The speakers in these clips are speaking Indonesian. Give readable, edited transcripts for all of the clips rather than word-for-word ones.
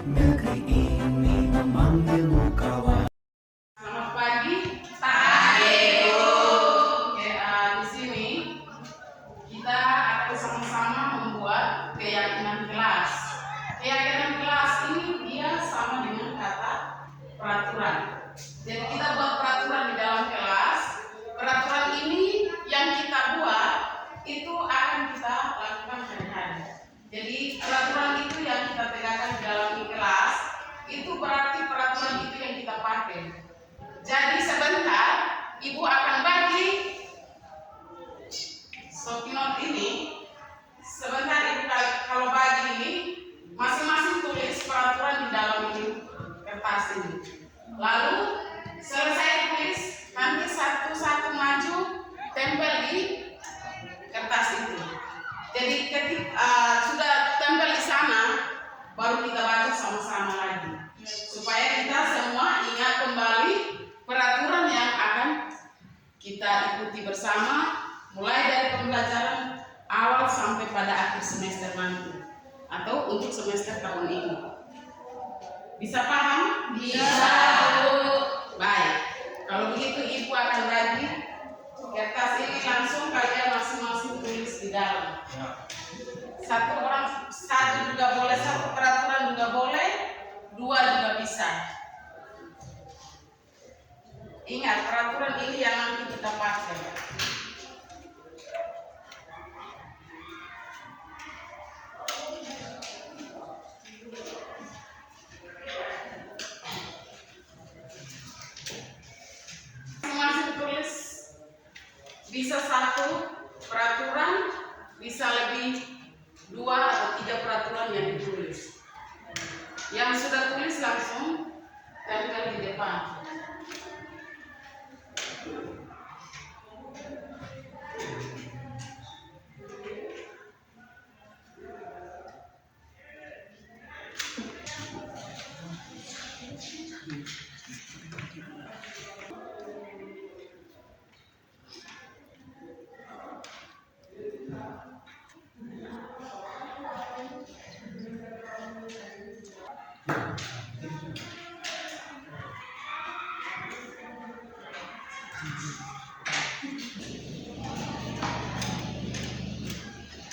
Negeri ini memanggilmu kawan. Selamat pagi, Pak Ibu. Oke, di sini kita akan sama-sama membuat keyakinan kelas. Keyakinan kelas ini dia sama dengan kata peraturan. Jadi kita buat peraturan di dalam kelas. Peraturan ini yang kita buat itu akan kita lakukan hari-hari. Jadi peraturan itu yang kita tegakkan di dalam kelas itu berarti peraturan itu yang kita pakai. Jadi sebentar Ibu akan bagi Sofinot ini. Sebentar Ibu kalau bagi ini masing-masing tulis peraturan di dalam ini kertas ini. Lalu selesai tulis nanti satu-satu maju tempel di kertas itu. Jadi ketika sudah tempel di sana baru kita baca sama-sama lagi supaya kita semua ingat kembali peraturan yang akan kita ikuti bersama mulai dari pembelajaran awal sampai pada akhir semester nanti atau untuk semester tahun ini. Bisa paham? Bisa, Bu. Baik. Kalau begitu Ibu akan bagi kertas ini langsung kalian masing-masing tulis di dalam. Satu orang, satu juga boleh, satu peraturan juga boleh, dua juga bisa. Ingat, peraturan ini yang nanti kita pakai. Masing-masing tulis bisa satu peraturan, bisa lebih dua atau tiga peraturan yang ditulis. Yang sudah tulis langsung tempel di depan.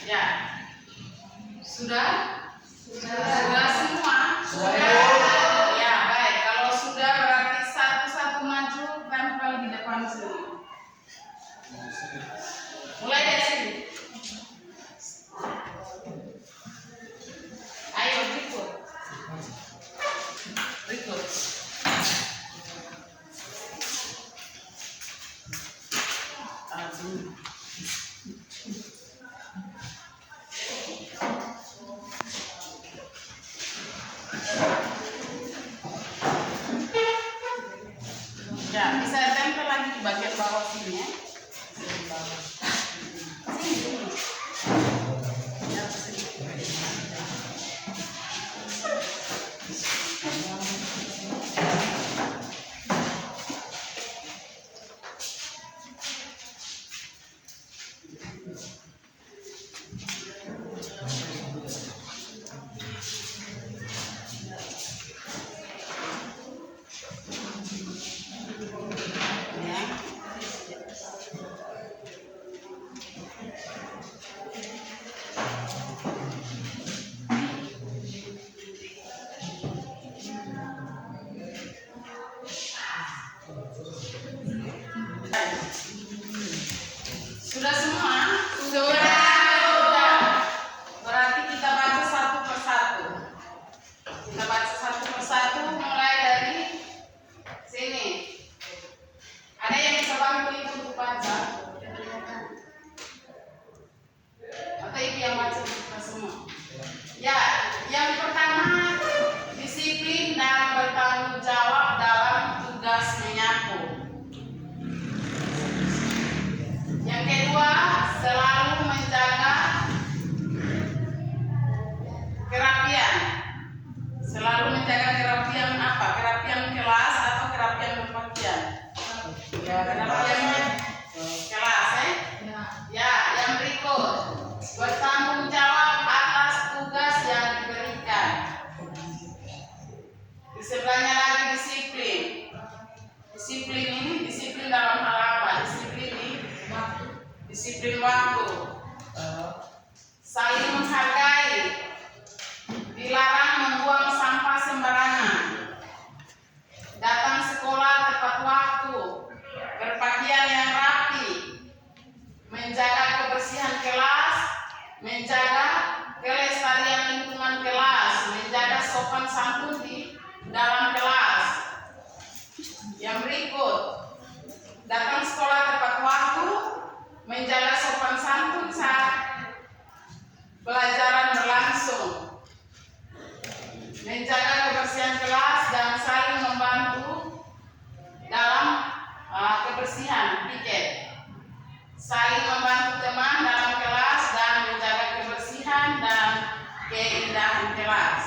Ya, sudah? Sudah semua? Sudah. Ya, baik. Kalau sudah berarti satu-satu maju tempel di depan sini. Mulai dari sini. Ayo berikut. Berikut. santun di dalam kelas. Yang berikut, datang sekolah tepat waktu, menjaga sopan santun saat pelajaran berlangsung, menjaga kebersihan kelas dan saling membantu dalam kebersihan piket, saling membantu teman dalam kelas dan menjaga kebersihan dan keindahan kelas.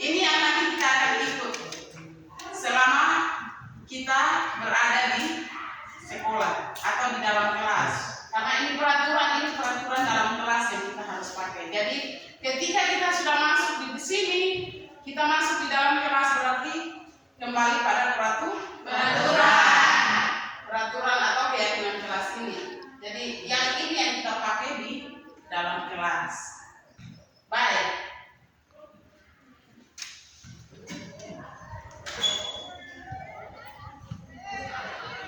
Ini yang nanti kita akan ikut selama kita berada di sekolah atau di dalam kelas. Karena ini peraturan dalam kelas yang kita harus pakai. Jadi ketika kita sudah masuk di sini, kita masuk di dalam kelas berarti kembali pada peraturan atau keyakinan kelas ini. Jadi yang ini yang kita pakai di dalam kelas. Baik.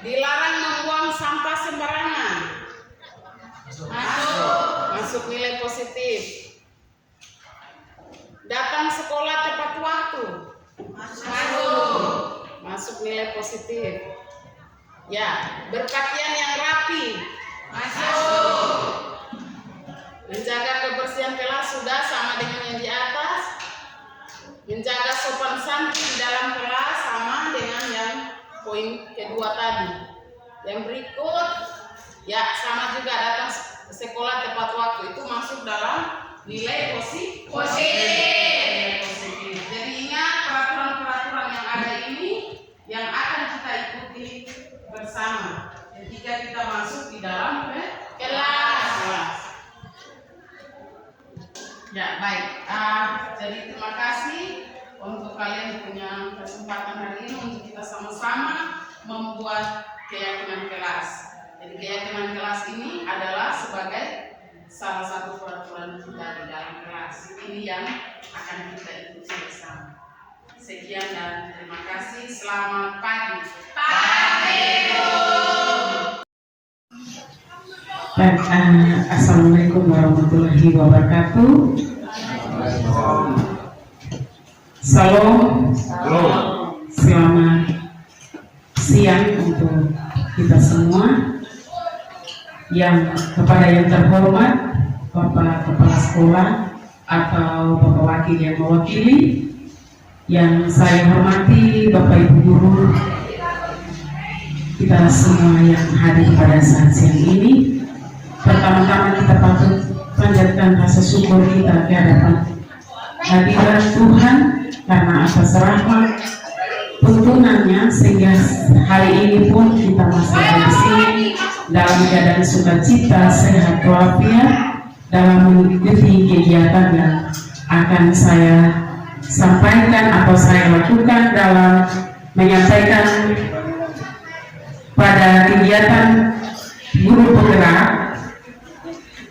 Dilarang membuang sampah sembarangan. Masuk nilai positif. Datang sekolah tepat waktu. Masuk nilai positif. Ya, berpakaian yang rapi. Menjaga kebersihan kelas sudah sama dengan yang di atas. Menjaga sopan santun di dalam kelas sama dengan yang poin kedua tadi. Yang berikut, ya sama juga datang sekolah tepat waktu itu masuk dalam nilai positif. Jadi ingat peraturan-peraturan yang ada ini yang akan kita ikuti bersama ketika kita masuk di dalam kelas. Ya baik. Jadi terima kasih untuk kalian punya kesempatan hari ini untuk kita sama-sama membuat keyakinan kelas. Jadi keyakinan kelas ini adalah sebagai salah satu peraturan kita di dalam kelas. Ini yang akan kita ikuti bersama. Sekian dan terima kasih. Selamat pagi. Assalamualaikum warahmatullahi wabarakatuh. Salam. Selamat siang untuk kita semua. Kepada yang terhormat Bapak Kepala Sekolah atau Bapak Wakil yang mewakili, yang saya hormati Bapak Ibu Guru, kita semua yang hadir pada saat siang ini. Pertama-tama kita patut panjatkan rasa syukur kita ke hadapan hadirat Tuhan karena atas rahmat tuntunannya sehingga hari ini pun kita masih ada di sini dalam keadaan sukacita, sehat walafiat dalam mengikuti kegiatan yang akan saya sampaikan atau saya lakukan dalam menyampaikan pada kegiatan guru penggerak,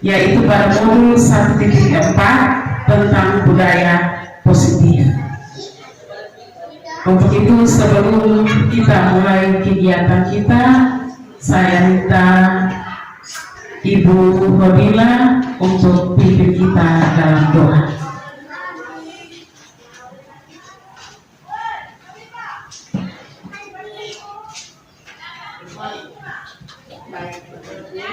yaitu pada modul 1.4 tentang budaya positif. Untuk itu sebelum kita mulai kegiatan kita, saya minta Ibu Fadila untuk pimpin kita dalam doa. Baik, berikutnya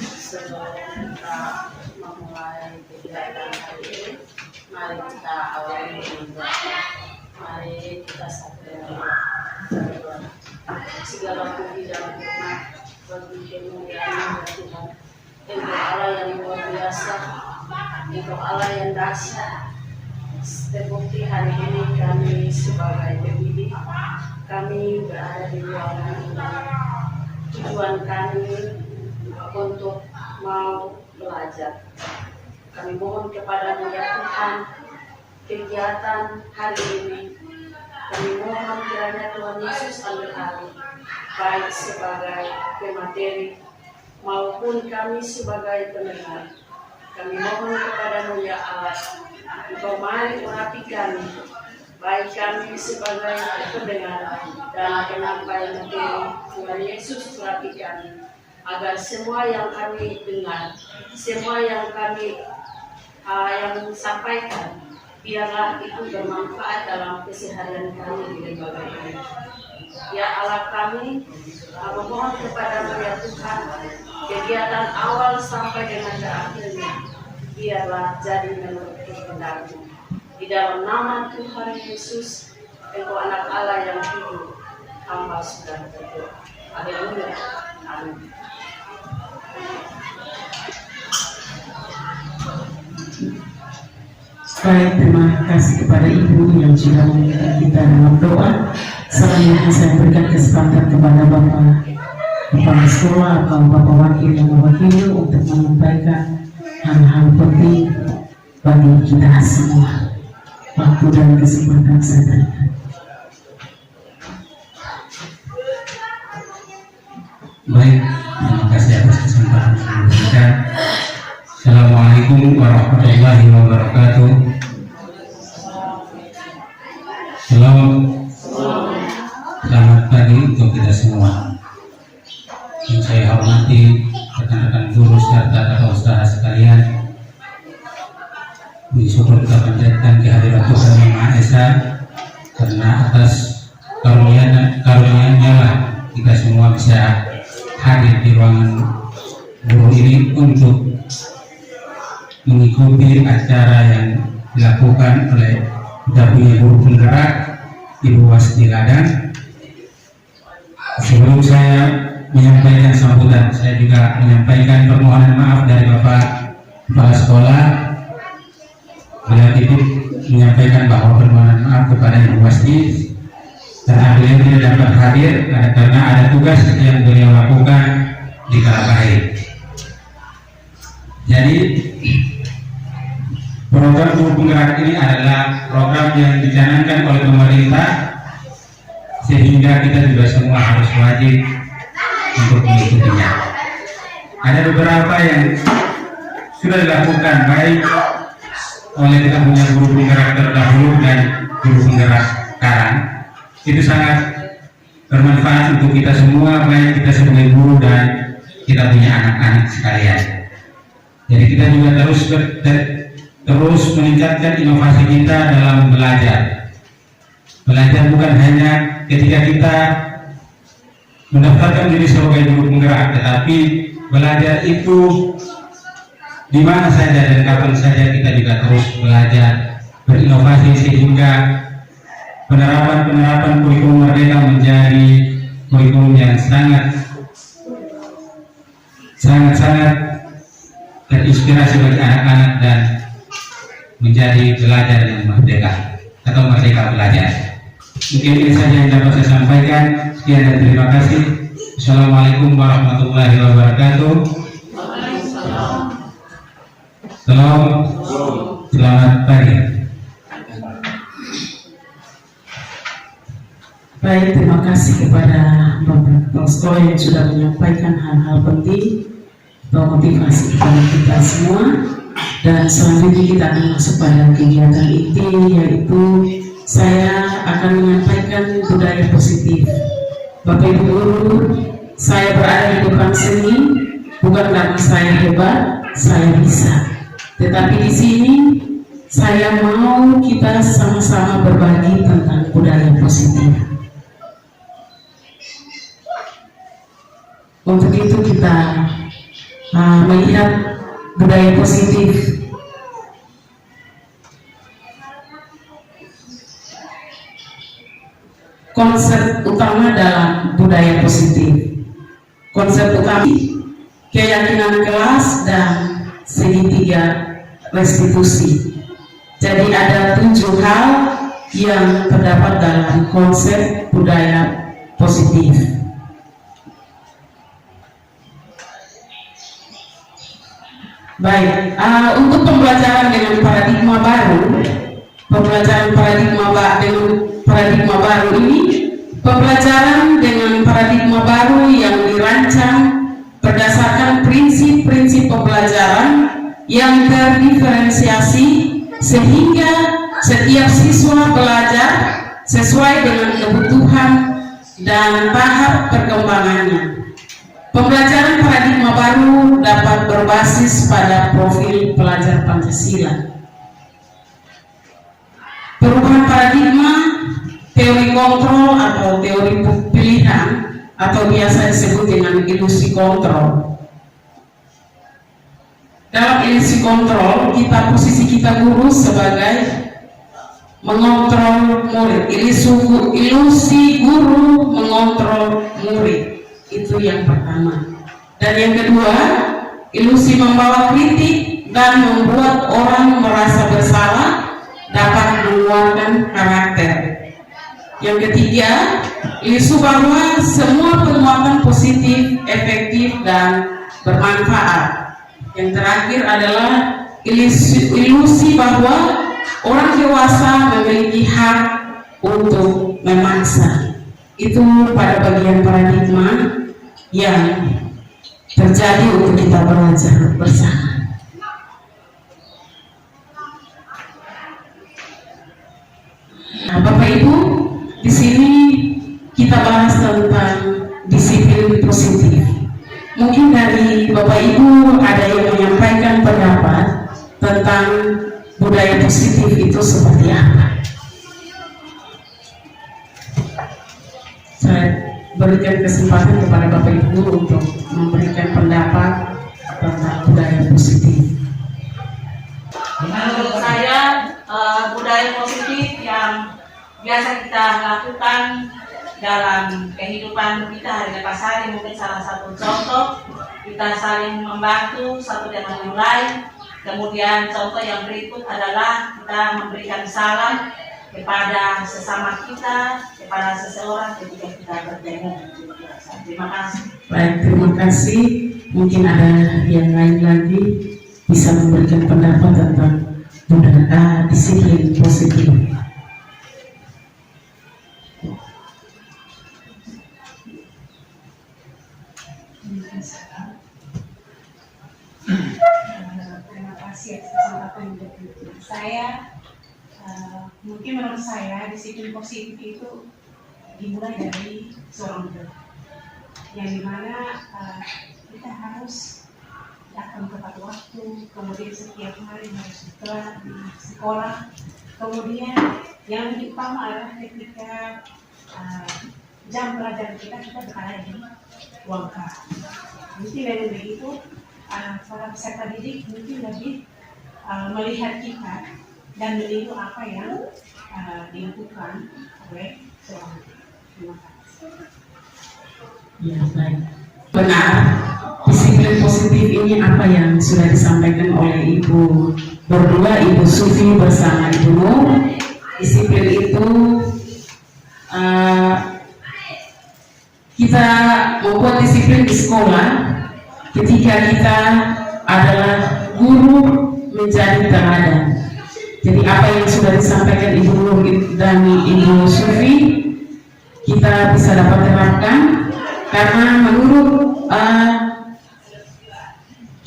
sebelum kita memulai kegiatan hari ini, mari kita awali dengan doa. Mari kita berdoa. Segala puji dan hormat bagi kemuliaan Tuhan. Engkau Allah yang luar biasa, Engkau Allah yang dahsyat. Terbukti hari ini kami sebagai pendidik, kami berada di ruangan ini. Tujuan kami untuk mau belajar. Kami mohon kepadamu ya Tuhan, kegiatan hari ini kami mohon kiranya Tuhan Yesus ambil alih, baik sebagai pemateri maupun kami sebagai pendengar. Kami mohon kepadamu ya Allah, Engkau mari urapi kami, baik kami sebagai pendengar dan penyampaian materi. Tuhan Yesus urapi kami, agar semua yang kami dengar, semua yang kami yang sampaikan biarlah itu bermanfaat dalam keseharian kami di lembaga ini. Ya Allah kami memohon kepada-Mu ya Tuhan, kegiatan awal sampai dengan akhirnya biarlah jadi menurut kehendak-Mu. Di dalam nama Tuhan Yesus, Engkau anak Allah yang hidup, hamba sudah berdoa. Haleluya. Amin. Baik, terima kasih kepada Ibu yang sudah meminta kita dalam doa. Selanjutnya saya berikan kesempatan kepada Bapak Sekolah atau Bapak Wakil yang mewakili untuk menyampaikan hal-hal penting bagi kita semua. Waktu dan kesempatan saya berikan. Baik, terima kasih atas kesempatan yang diberikan. Assalamualaikum warahmatullahi wabarakatuh. Selamat pagi untuk kita semua. Yang saya hormati rekan-rekan guru serta tata usaha sekalian. Puji syukur kita panjatkan kehadiran Tuhan Yang Maha Esa, karena atas karunia-Nya lah kita semua bisa hadir di ruangan guru ini untuk mengikuti acara yang dilakukan oleh kita punya guru penggerak Ibu Wasti Ladang. Sebelum saya menyampaikan sambutan, saya juga menyampaikan permohonan maaf dari Bapak Kepala Sekolah. Beliau titip menyampaikan bahwa permohonan maaf kepada Ibu Wasti karena beliau tidak dapat hadir karena ada tugas yang beliau lakukan di Kalabahit. Jadi program guru penggerak ini adalah program yang dicanangkan oleh pemerintah, sehingga kita juga semua harus wajib untuk mengikutinya. Ada beberapa yang sudah dilakukan baik oleh kita punya guru penggerak terdahulu dan guru penggerak sekarang. Itu sangat bermanfaat untuk kita semua, baik kita sebagai guru dan kita punya anak-anak sekalian. Jadi kita juga terus meningkatkan inovasi kita dalam belajar. Belajar bukan hanya ketika kita mendaftarkan diri sebagai guru penggerak, tetapi belajar itu di mana saja dan kapan saja kita juga terus belajar, berinovasi, sehingga penerapan kurikulum Merdeka menjadi kurikulum yang sangat terinspirasi bagi anak-anak dan menjadi belajar yang merdeka atau merdeka belajar. Mungkin ini saja yang dapat saya sampaikan. Sekian dan terima kasih. Assalamualaikum warahmatullahi wabarakatuh. Selamat pagi. Baik, terima kasih kepada Bapak Sekolah yang sudah menyampaikan hal-hal penting atau motivasi kepada kita semua. Dan selanjutnya kita akan masuk pada kegiatan inti, yaitu saya akan menyampaikan budaya positif. Bapak Ibu Guru, saya berada di depan sini bukan karena saya hebat, saya bisa, tetapi di sini saya mau kita sama-sama berbagi tentang budaya positif. Untuk itu kita melihat budaya positif. Konsep utama dalam budaya positif, konsep utama keyakinan kelas dan segitiga restitusi. Jadi ada 7 hal yang terdapat dalam konsep budaya positif. Baik, untuk pembelajaran dengan paradigma baru, pembelajaran dengan paradigma baru yang dirancang berdasarkan prinsip-prinsip pembelajaran yang terdiferensiasi sehingga setiap siswa belajar sesuai dengan kebutuhan dan tahap perkembangannya. Pembelajaran paradigma baru dapat berbasis pada profil pelajar Pancasila. paradigma teori kontrol atau teori pilihan atau biasa disebut dengan ilusi kontrol. Dalam ilusi kontrol, posisi kita guru sebagai mengontrol murid. Ilusi guru mengontrol murid, itu yang pertama. Dan yang kedua, ilusi membawa kritik dan membuat orang merasa bersalah, dapat menguatkan karakter. Yang ketiga, ilusi bahwa semua penguatan positif, efektif, dan bermanfaat. Yang terakhir adalah ilusi bahwa orang dewasa memiliki hak untuk memaksa. Itu pada bagian paradigma yang terjadi untuk kita belajar bersama. Nah, Bapak Ibu, di sini kita bahas tentang disiplin positif. Mungkin dari Bapak Ibu ada yang menyampaikan pendapat tentang budaya positif itu seperti apa. Saya berikan kesempatan kepada Bapak Ibu untuk memberikan pendapat tentang budaya positif. Menurut saya, budaya positif yang biasa kita lakukan dalam kehidupan kita hari lepas hari, mungkin salah satu contoh, kita saling membantu satu dengan yang lain. Kemudian contoh yang berikut adalah kita memberikan salam kepada sesama kita, kepada seseorang ketika kita bertemu. Terima kasih. Baik, terima kasih. Mungkin ada yang lain lagi bisa memberikan pendapat tentang budaya disiplin positif. Terima kasih atas kesempatan untuk saya. Mungkin menurut saya disiplin positif itu dimulai dari seorang guru, yang dimana kita harus datang tepat waktu, kemudian setiap hari harus di sekolah, kemudian yang lebih utama adalah ketika jam pelajaran kita berada di ruang kelas. Mungkin dengan begitu para peserta didik mungkin lebih melihat kita dan meniru apa yang dilakukan oleh seorang guru. Terima kasih. Ya, baik. Benar, disiplin positif ini apa yang sudah disampaikan oleh Ibu berdua, Ibu Sufi bersama Ibu Nur. Disiplin itu kita membuat disiplin di sekolah ketika kita adalah guru menjadi teladan. Jadi apa yang sudah disampaikan Ibu Nur dan Ibu Sufi kita bisa dapat terapkan, karena menurut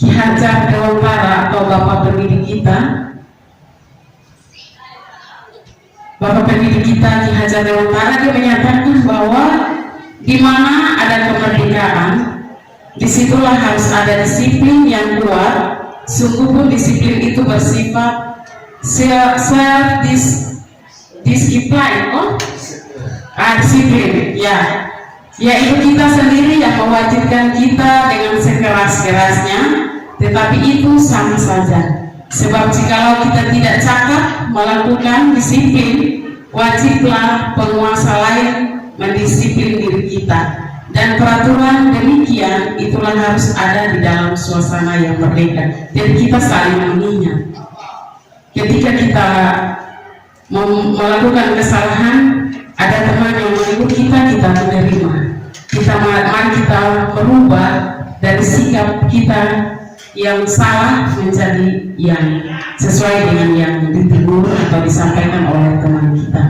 Ki Hajar Dewantara atau Bapak pendidik kita Ki Hajar Dewantara, dia menyatakan bahwa di mana ada kemerdekaan, disitulah harus ada disiplin yang kuat. Sungguh pun disiplin itu bersifat disiplin, ya, yaitu kita sendiri yang mewajibkan kita dengan sekeras-kerasnya, tetapi itu sama saja. Sebab jikalau kita tidak cakap melakukan disiplin, wajiblah penguasa lain mendisiplin diri kita. Dan peraturan demikian itulah harus ada di dalam suasana yang merdeka. Jadi kita saling mengingat. Ketika kita melakukan kesalahan, ada teman yang menegur kita menerima. Mari kita merubah dari sikap kita yang salah menjadi yang sesuai dengan yang ditegur atau disampaikan oleh teman kita.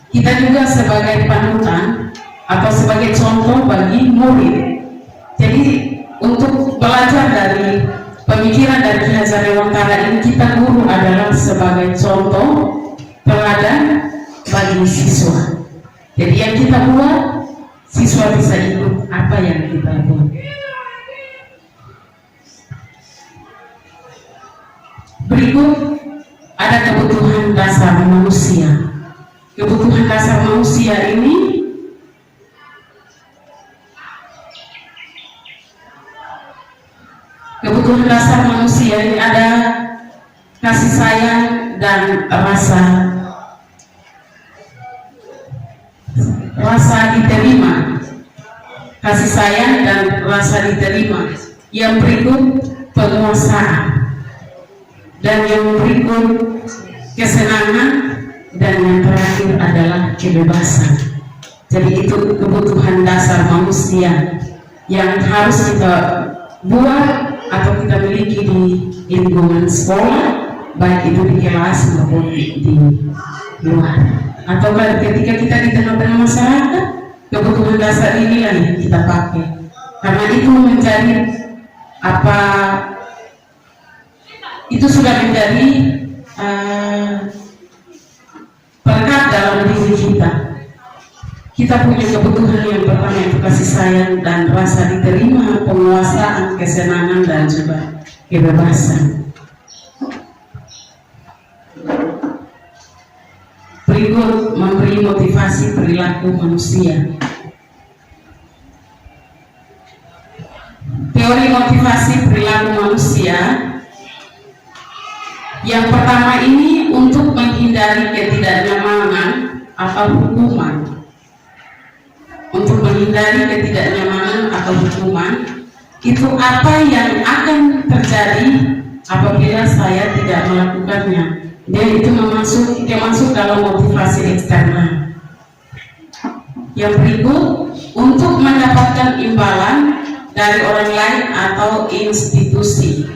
Kita juga sebagai panutan atau sebagai contoh bagi murid. Jadi untuk belajar dari pemikiran dari Ki Hajar Dewantara ini, kita guru adalah sebagai contoh teladan bagi siswa. Jadi yang kita buat, siswa bisa ikut apa yang kita buat. Berikut ada kebutuhan dasar manusia. kebutuhan dasar manusia ini ada kasih sayang dan rasa diterima, kasih sayang dan rasa diterima. Yang berikut penguasaan, dan yang berikut kesenangan, dan yang terakhir adalah kebebasan. Jadi itu kebutuhan dasar manusia yang harus kita buat atau kita miliki di lingkungan sekolah, baik itu di kelas maupun di luar. Atau ketika kita di tengah-tengah masyarakat, kebutuhan dasar ini yang kita pakai. Karena itu menjadi itu sudah menjadi perekat dalam diri kita. Kita punya kebutuhan yang pertama itu kasih sayang dan rasa diterima, penguasaan, kesenangan, dan juga kebebasan. Berikut memberi motivasi perilaku manusia. Teori motivasi perilaku manusia yang pertama ini untuk menghindari ketidaknyamanan atau hukuman. Untuk menghindari ketidaknyamanan atau hukuman, itu apa yang akan terjadi apabila saya tidak melakukannya. Dan itu masuk dalam motivasi eksternal. Yang berikut, untuk mendapatkan imbalan dari orang lain atau institusi.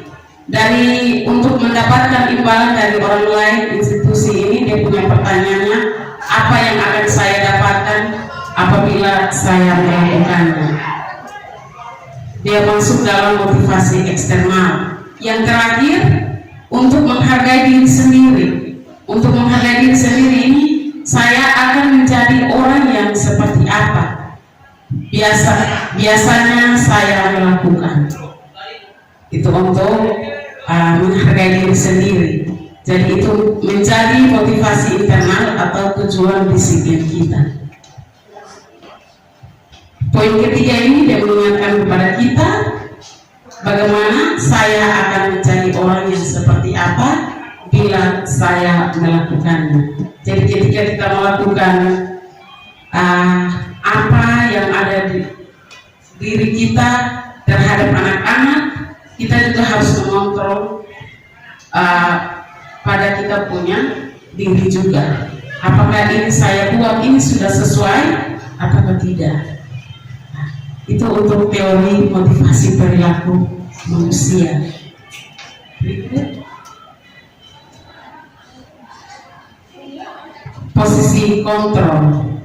Untuk mendapatkan imbalan dari orang lain, institusi ini, dia punya pertanyaannya, apa yang akan saya dapatkan apabila saya melakukannya. Dia masuk dalam motivasi eksternal. Yang terakhir, untuk menghargai diri sendiri. Untuk menghargai diri sendiri ini, saya akan menjadi orang yang seperti apa biasanya saya melakukan. Itu untuk menghargai diri sendiri. Jadi itu menjadi motivasi internal atau tujuan disiplin kita. Poin ketiga ini dia mengingatkan kepada kita bagaimana saya akan menjadi orang yang seperti apa bila saya melakukannya. Jadi ketika kita melakukan apa yang ada di diri kita terhadap anak-anak, kita juga harus mengontrol pada kita punya diri juga. Apakah ini saya buat ini sudah sesuai atau tidak? Itu untuk teori motivasi perilaku manusia. Berikut, posisi kontrol.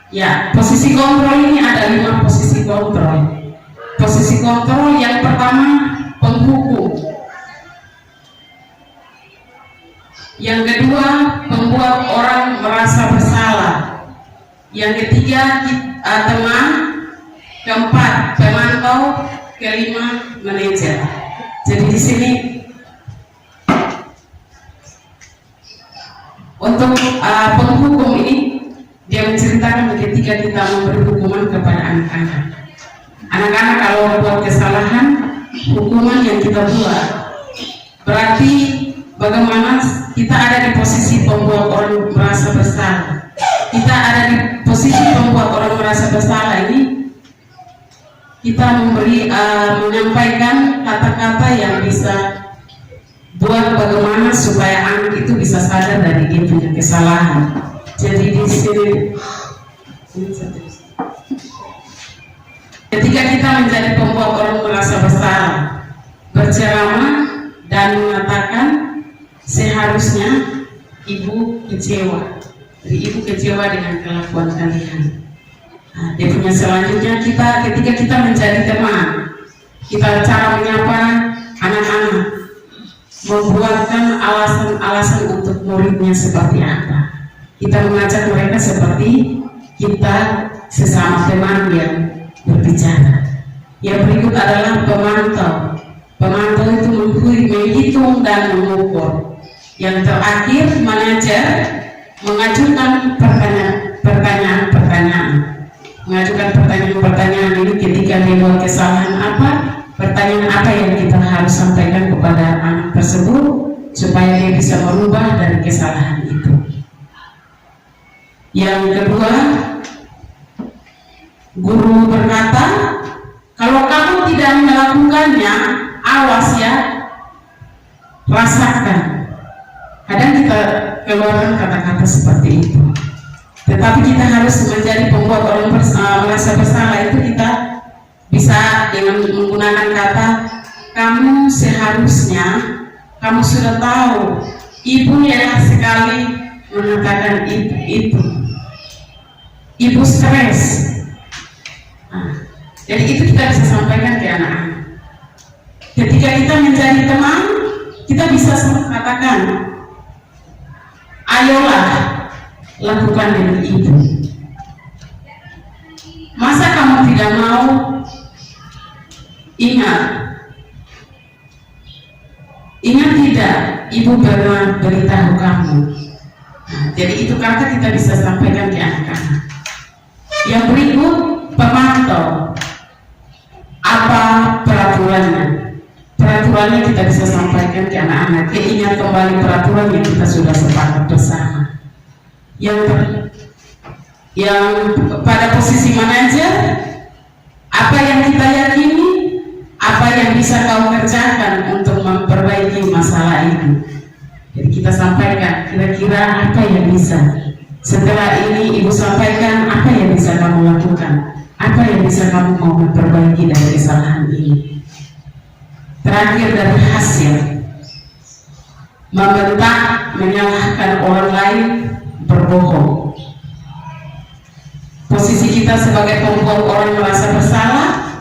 Ya, posisi kontrol ini ada 5 posisi kontrol. Posisi kontrol yang pertama penghukum. Yang kedua, membuat orang merasa bersalah. Yang ketiga, teman. Keempat, pemantau. Kelima, manajer. Jadi di sini untuk penghukum ini dia menceritakan ketika kita memberi hukuman kepada anak-anak. Anak-anak kalau buat kesalahan, hukuman yang kita buat berarti bagaimana kita ada di posisi pembuat orang merasa bersalah. Kita ada di posisi pembuat orang merasa bersalah ini, kita menyampaikan kata-kata yang bisa buat bagaimana supaya anak itu bisa sadar dari dia punya kesalahan. Jadi di sini ketika kita menjadi pembuat orang merasa bersalah, berceramah dan mengatakan seharusnya ibu kecewa. Jadi ibu kecewa dengan kelakuan kalian. Dia punya selanjutnya ketika kita menjadi teman, kita cara menyapa anak-anak, membuatkan alasan-alasan untuk muridnya seperti apa. Kita mengajak mereka seperti kita sesama teman yang berbicara. Yang berikut adalah pemantau. Pemantau itu menghitung dan mengukur. Yang terakhir, manajer mengajukan pertanyaan-pertanyaan. Mengajukan pertanyaan-pertanyaan ini ketika dibuat kesalahan apa, pertanyaan apa yang kita harus sampaikan kepada anak tersebut supaya dia bisa merubah dari kesalahan itu. Yang kedua, guru berkata, kalau kamu tidak melakukannya, awas ya, rasakan. Kadang kita keluarkan kata-kata seperti itu, tetapi kita harus menjadi pembuat orang merasa bersalah. Itu kita bisa dengan menggunakan kata, kamu seharusnya, kamu sudah tahu, ibu enak sekali mengatakan itu, ibu stres. Jadi itu kita bisa sampaikan ke anak-anak. Ketika kita menjadi teman, kita bisa mengatakan, ayolah lakukan dengan ibu. Masa kamu tidak mau? Ingat tidak, ibu pernah beritahu kamu. Jadi itu kata kita bisa sampaikan ke anak-anak. Yang berikut, pemantau. Apa peraturannya? Peraturannya kita bisa sampaikan ke anak-anak. Ingat kembali peraturan yang kita sudah sepakat bersama. Yang pada posisi manajer, apa yang kita yakini, apa yang bisa kau kerjakan untuk memperbaiki masalah itu. Jadi kita sampaikan kira-kira apa yang bisa. Setelah ini ibu sampaikan apa yang bisa kamu lakukan, apa yang bisa kamu mau memperbaiki dari kesalahan ini. Terakhir, dari hasil, membentak, menyalahkan orang lain, berbohong. Posisi kita sebagai pembuat orang merasa bersalah,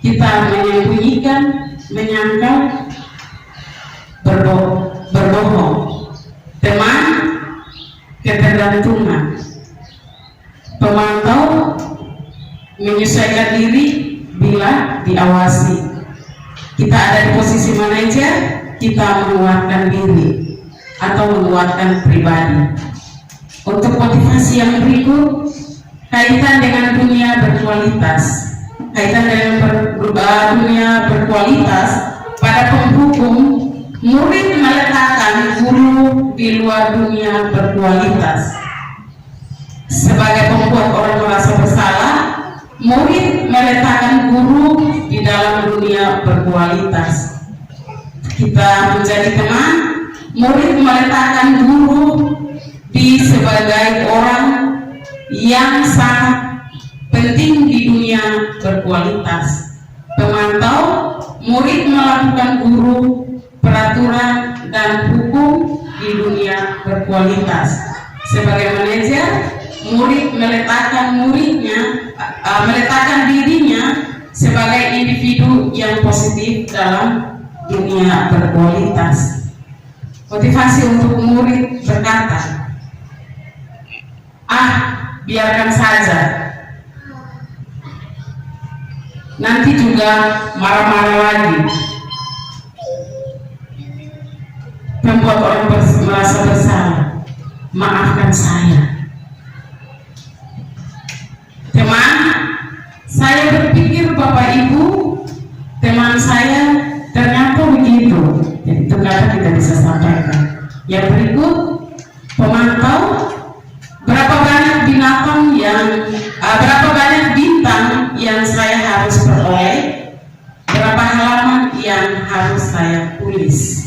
kita menyembunyikan, menyangkal, berbohong. Teman, ketergantungan. Pemantau, menyesuaikan diri bila diawasi. Kita ada di posisi manajer, kita menguatkan diri atau menguatkan pribadi. Untuk motivasi yang berikut, kaitan dengan dunia berkualitas. Kaitan dengan dunia berkualitas, pada penghukum, murid meletakkan guru di luar dunia berkualitas. Sebagai pembuat orang merasa bersalah, murid meletakkan guru di dalam dunia berkualitas. Kita menjadi teman, murid meletakkan guru di sebagai orang yang sangat penting di dunia berkualitas. Pemantau, murid melakukan guru, peraturan, dan hukum di dunia berkualitas. Sebagai manajer, murid meletakkan dirinya sebagai individu yang positif dalam dunia berkualitas. Motivasi untuk murid berkata, biarkan saja, nanti juga marah-marah lagi. Membuat orang merasa bersalah, maafkan saya. Teman, saya berpikir Bapak Ibu, teman saya ternyata begitu. Jadi itu kata kita bisa sampaikan. Yang berikut, pemantau, berapa banyak bintang yang saya harus peroleh, berapa halaman yang harus saya tulis.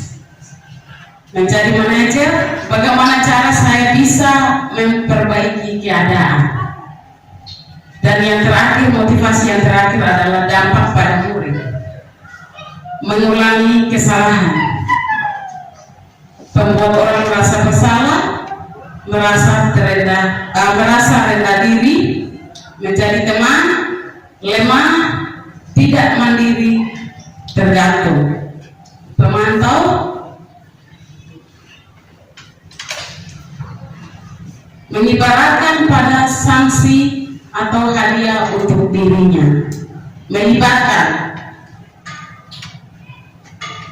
Menjadi manajer, bagaimana cara saya bisa memperbaiki keadaan. Dan yang terakhir, motivasi yang terakhir adalah dampak pada murid. Mengulangi kesalahan. Pembuat orang merasa bersalah, merasa rendah diri, menjadi teman, lemah, tidak mandiri, tergantung. Pemantau, mengibaratkan pada sanksi atau hadiah untuk dirinya, melibatkan.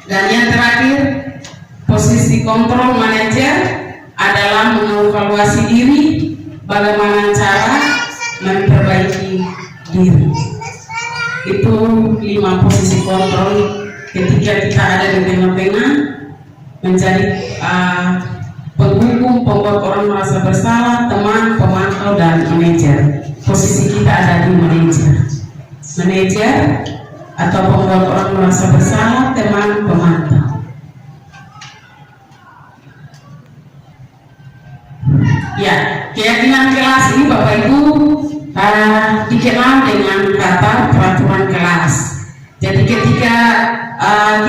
Dan yang terakhir, Posisi kontrol manajer adalah mengevaluasi diri, bagaimana cara memperbaiki diri. Itu 5 posisi kontrol ketika kita ada di tengah-tengah, menjadi penghukum, pembuat orang merasa bersalah, teman, pemantau, dan manajer. Posisi kita ada di manajer atau pembuat orang merasa bersalah, teman, pemantau. Ya, keyakinan kelas ini Bapak Ibu dikenal dengan kata peraturan kelas. Jadi ketika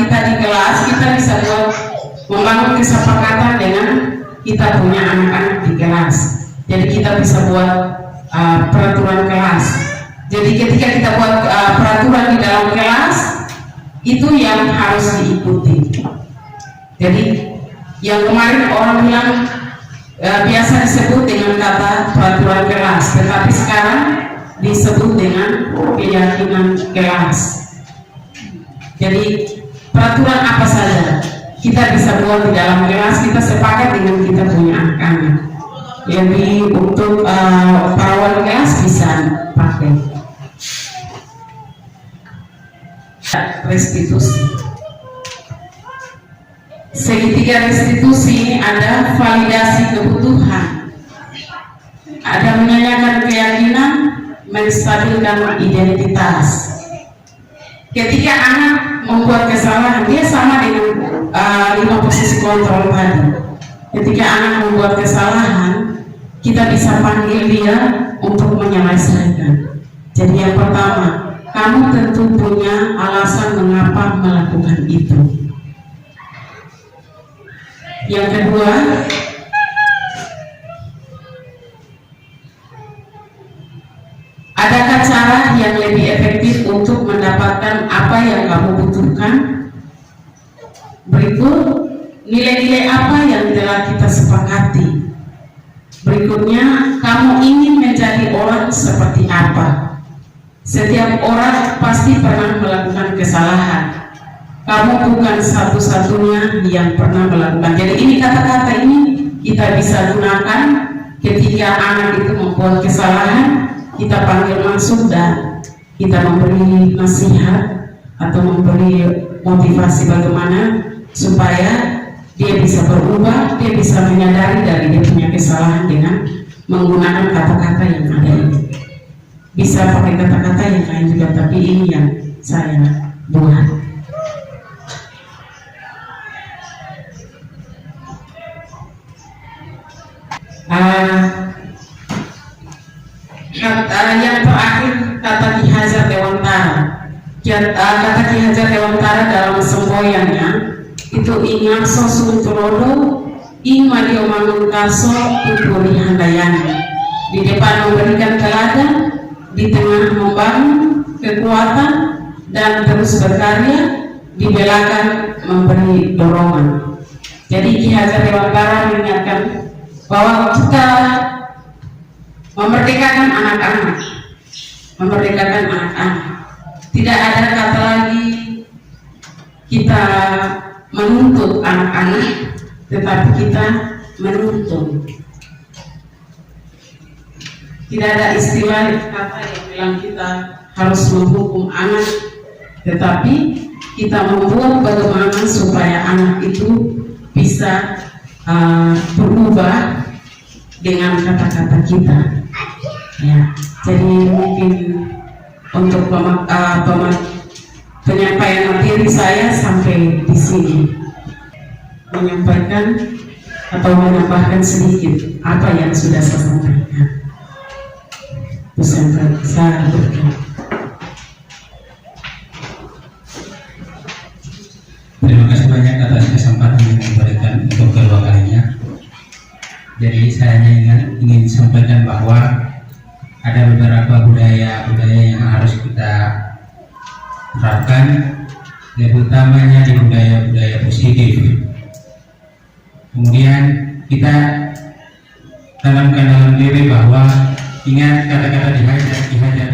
kita di kelas, kita bisa membangun kesepakatan dengan kita punya anak-anak di kelas. Jadi kita bisa buat peraturan kelas. Jadi ketika kita buat peraturan di dalam kelas, itu yang harus diikuti. Jadi yang kemarin orang bilang biasa disebut dengan kata peraturan kelas, tetapi sekarang disebut dengan keyakinan kelas. Jadi peraturan apa saja kita bisa buat di dalam kelas, kita sepakat dengan kita punya anak-anak. Jadi untuk para kelas bisa pakai restitusi. Segitiga restitusi ini ada validasi kebutuhan, ada menanyakan keyakinan, menstabilkan identitas. Ketika anak membuat kesalahan, dia sama dengan 5 posisi kontrol tadi. Ketika anak membuat kesalahan, kita bisa panggil dia untuk menyelesaikan. Jadi yang pertama, kamu tentu punya alasan mengapa melakukan itu. Yang kedua, adakah cara yang lebih efektif untuk mendapatkan apa yang kamu butuhkan? Berikut, nilai-nilai apa yang telah kita sepakati? Berikutnya, kamu ingin menjadi orang seperti apa? Setiap orang pasti pernah melakukan kesalahan. Kamu bukan satu-satunya yang pernah melakukan. Jadi ini kata-kata ini kita bisa gunakan ketika anak itu membuat kesalahan, kita panggil masuk dan kita memberi nasihat atau memberi motivasi bagaimana supaya dia bisa berubah, dia bisa menyadari dari dia punya kesalahan dengan menggunakan kata-kata yang ada ini. Bisa pakai kata-kata yang lain juga, tapi ini yang saya buat. Yang terakhir, kata Ki Hajar Dewantara. Kata Ki Hajar Dewantara dalam semboyannya itu ingat sosun tulodo ing madio manungkaso tuturi handayani. Di depan memberikan teladan, di tengah membangun kekuatan dan terus berkarya, di belakang memberi dorongan. Jadi Ki Hajar Dewantara mengingatkan bahwa kita memerdekakan anak-anak, tidak ada kata lagi kita menuntut anak-anak, tetapi kita menuntun. Tidak ada istilah kata yang bilang kita harus menghukum anak, tetapi kita membuat bagaimana supaya anak itu bisa berubah dengan kata-kata kita. Ya, jadi mungkin untuk penyampaian materi saya sampai di sini, menyampaikan atau menambahkan sedikit apa yang sudah saya sampaikan. Saya berdoa. Terima kasih banyak atas kesempatan yang diberikan untuk kedua kalinya. Jadi saya ingin sampaikan bahwa ada beberapa budaya yang harus kita terapkan, lebih utamanya di budaya positif. Kemudian kita tanamkan dalam diri bahwa ingat kata-kata Ki Hajar